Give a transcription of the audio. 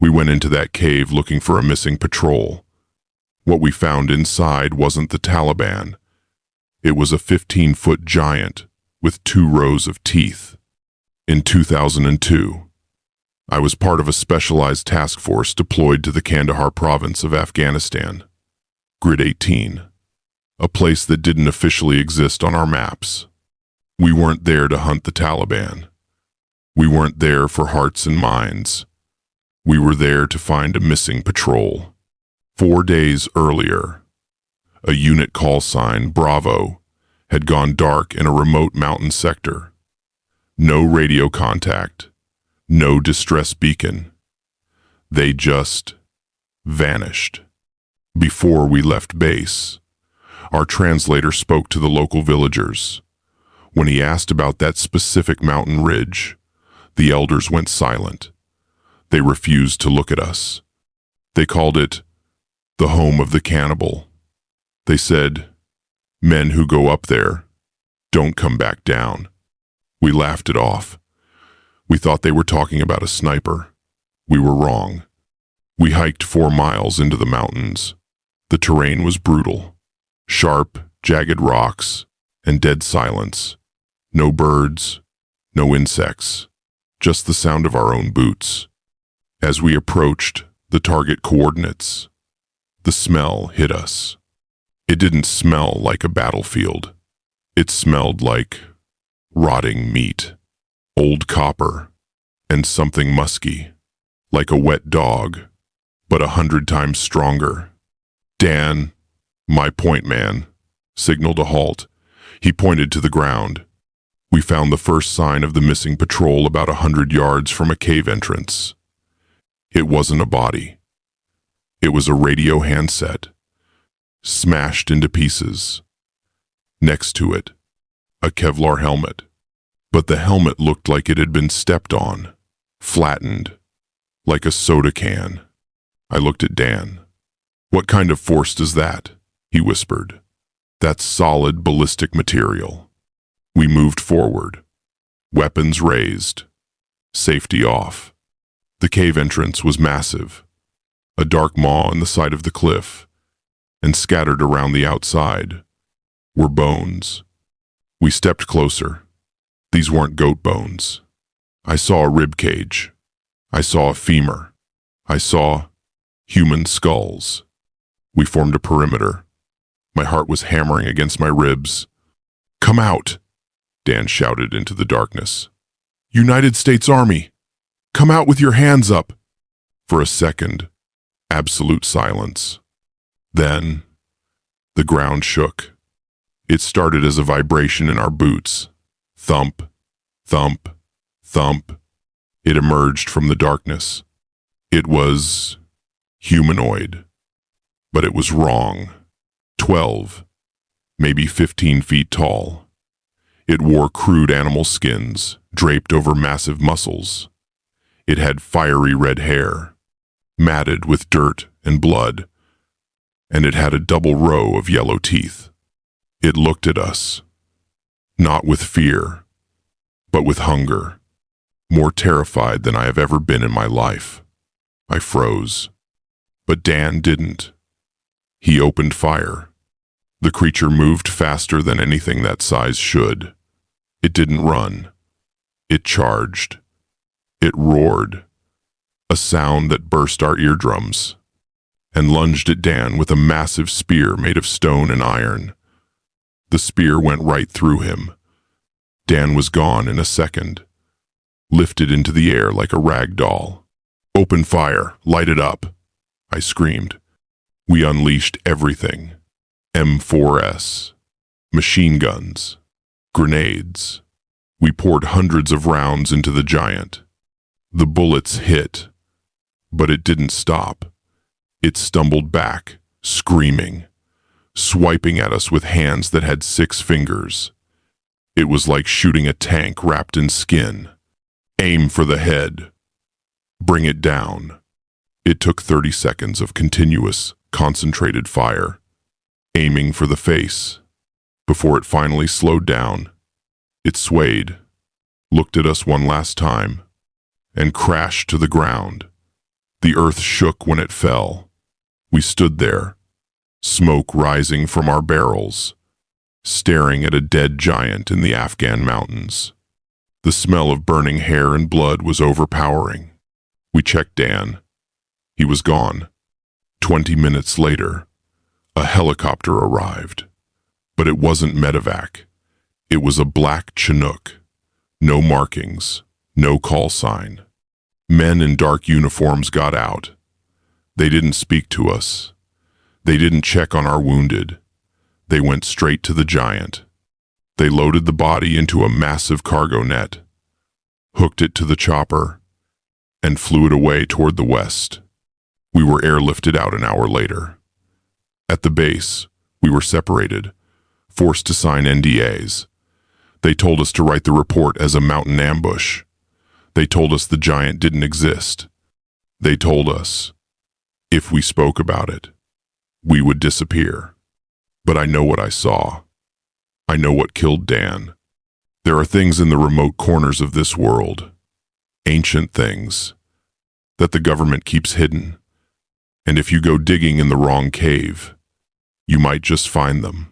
We went into that cave looking for a missing patrol. What we found inside wasn't the Taliban. It was a 15-foot giant with 2 rows of teeth. In 2002, I was part of a specialized task force deployed to the Kandahar province of Afghanistan. Grid 18, a place that didn't officially exist on our maps. We weren't there to hunt the Taliban. We weren't there for hearts and minds. We were there to find a missing patrol. 4 days earlier, a unit call sign, Bravo, had gone dark in a remote mountain sector. No radio contact, no distress beacon. They just vanished. Before we left base, our translator spoke to the local villagers. When he asked about that specific mountain ridge, the elders went silent. They refused to look at us. They called it the home of the cannibal. They said, "Men who go up there don't come back down." We laughed it off. We thought they were talking about a sniper. We were wrong. We hiked 4 miles into the mountains. The terrain was brutal. Sharp, jagged rocks, and dead silence. No birds, no insects, just the sound of our own boots. As we approached the target coordinates, the smell hit us. It didn't smell like a battlefield. It smelled like rotting meat, old copper, and something musky, like a wet dog, but 100 times stronger. Dan, my point man, signaled a halt. He pointed to the ground. We found the first sign of the missing patrol about 100 yards from a cave entrance. It wasn't a body. It was a radio handset, smashed into pieces. Next to it, a Kevlar helmet. But the helmet looked like it had been stepped on, flattened, like a soda can. I looked at Dan. "What kind of force does that?" he whispered. "That's solid ballistic material." We moved forward, weapons raised, safety off. The cave entrance was massive, a dark maw in the side of the cliff, and scattered around the outside were bones. We stepped closer. These weren't goat bones. I saw a rib cage. I saw a femur. I saw human skulls. We formed a perimeter. My heart was hammering against my ribs. "Come out!" Dan shouted into the darkness. "United States Army! Come out with your hands up!" For a second, absolute silence. Then, the ground shook. It started as a vibration in our boots. Thump, thump, thump. It emerged from the darkness. It was humanoid. But it was wrong. 12, maybe 15 feet tall. It wore crude animal skins, draped over massive muscles. It had fiery red hair, matted with dirt and blood, and it had a double row of yellow teeth. It looked at us, not with fear, but with hunger, more terrified than I have ever been in my life. I froze, but Dan didn't. He opened fire. The creature moved faster than anything that size should. It didn't run. It charged. It roared, a sound that burst our eardrums, and lunged at Dan with a massive spear made of stone and iron. The spear went right through him. Dan was gone in a second, lifted into the air like a rag doll. "Open fire, light it up," I screamed. We unleashed everything. M4S, machine guns, grenades. We poured hundreds of rounds into the giant. The bullets hit, but it didn't stop. It stumbled back, screaming, swiping at us with hands that had 6 fingers. It was like shooting a tank wrapped in skin. Aim for the head. Bring it down. It took 30 seconds of continuous, concentrated fire, aiming for the face. Before it finally slowed down, it swayed, looked at us one last time, and crashed to the ground, The earth shook when it fell. We stood there, smoke rising from our barrels, staring at a dead giant in the Afghan mountains. The smell of burning hair and blood was overpowering. We checked Dan. He was gone. 20 minutes later, a helicopter arrived. But it wasn't medevac. It was a black Chinook. No markings, no call sign. Men in dark uniforms got out. They didn't speak to us. They didn't check on our wounded. They went straight to the giant. They loaded the body into a massive cargo net, hooked it to the chopper, and flew it away toward the west. We were airlifted out an hour later. At the base, we were separated, forced to sign NDAs. They told us to write the report as a mountain ambush. They told us the giant didn't exist. They told us, if we spoke about it, we would disappear. But I know what I saw. I know what killed Dan. There are things in the remote corners of this world, ancient things, that the government keeps hidden. And if you go digging in the wrong cave, you might just find them.